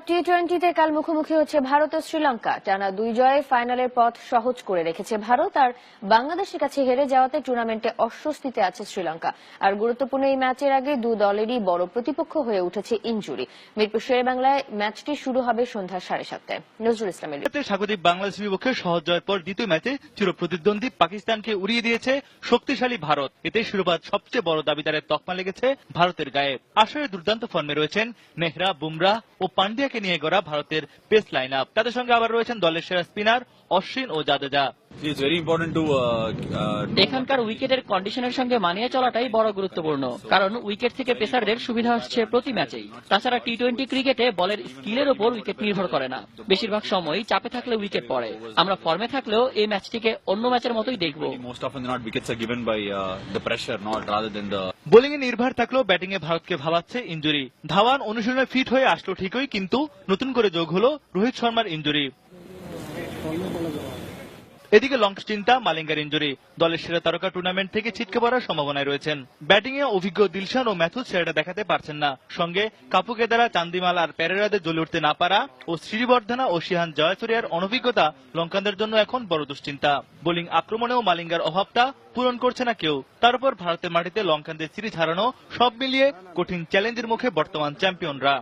টি-20তে কাল মুখোমুখি হচ্ছে ভারত ও শ্রীলঙ্কা। টানা 2 জয়ে ফাইনালের পথ সহজ করে রেখেছে ভারত, আর বাংলাদেশের কাছে হেরে যাওয়াতে টুর্নামেন্টে অস্বস্তিতে আছে শ্রীলঙ্কা। আর গুরুত্বপূর্ণ এই ম্যাচের আগে দু দলেরই বড় প্রতিপক্ষ হয়ে উঠেছে ইনজুরি। মিরপুর শেরেবাংলায় ম্যাচটি শুরু হবে সন্ধ্যা 7:30টায়। নজরুল ইসলামের স্বাগতিক বাংলাদেশের বিপক্ষে সহজ জয়ের পর দ্বিতীয় ম্যাচে চিরপ্রতিদ্বন্দ্বী পাকিস্তানকে উড়িয়ে দিয়েছে শক্তিশালী ভারত। এতে শিরোপার সবচেয়ে বড় দাবিদারের তকমা লেগেছে ভারতের গায়ে। আসলে দুর্দান্ত ফর্মে রয়েছেন নেহরা, বুমরাহ ও পান্ডিয়াকে নিয়ে গড়া ভারতের পেস লাইন আপ। তাদের সঙ্গে আবার রয়েছেন দলের সেরা স্পিনার অশ্বিন ও জাদেজা। এখানকার উইকেটের কন্ডিশনের সঙ্গে মানিয়ে চলাটাই বড় গুরুত্বপূর্ণ, কারণ উইকেট থেকে পেসারদের সুবিধা আসছে প্রতি ম্যাচেই। তাছাড়া টি-20 ক্রিকেটে বলের স্কিলের উপর উইকেট নির্ভর করে না, বেশিরভাগ সময়ই চাপে থাকলে উইকেট পড়ে। আমরা ফর্মে থাকলেও এই ম্যাচটিকে অন্য ম্যাচের মতোই দেখব। বোলিং এ নির্ভর থাকলেও ব্যাটিং এ ভারতকে ভাবাচ্ছে ইনজুরি। ধাওয়ান অনুশীলনে ফিট হয়ে আসলো ঠিকই, কিন্তু নতুন করে যোগ হলো রোহিত শর্মার ইনজুরি। এদিকে লঙ্ক চিন্তা মালিঙ্গার ইনজুরি। দলের সেরা তারকা টুর্নামেন্ট থেকে ছিটকে পড়ার সম্ভাবনায় রয়েছেন। ব্যাটিং এ অভিজ্ঞ দিলশান ও ম্যাথুজ সেরাটা দেখাতে পারছেন না। সঙ্গে কাপুকেদারা, চান্দিমাল আর পেরেরাদের জ্বলে উঠতে না পারা ও শ্রীবর্ধনা ও শিহান জয়াসুরিয়ার অনভিজ্ঞতা লঙ্কানদের জন্য এখন বড় দুশ্চিন্তা। বোলিং আক্রমণেও মালিঙ্গার অভাবটা পূরণ করছে না কেউ। তার উপর ভারতের মাটিতে লঙ্কানদের সিরিজ হারানো, সব মিলিয়ে কঠিন চ্যালেঞ্জের মুখে বর্তমান চ্যাম্পিয়নরা।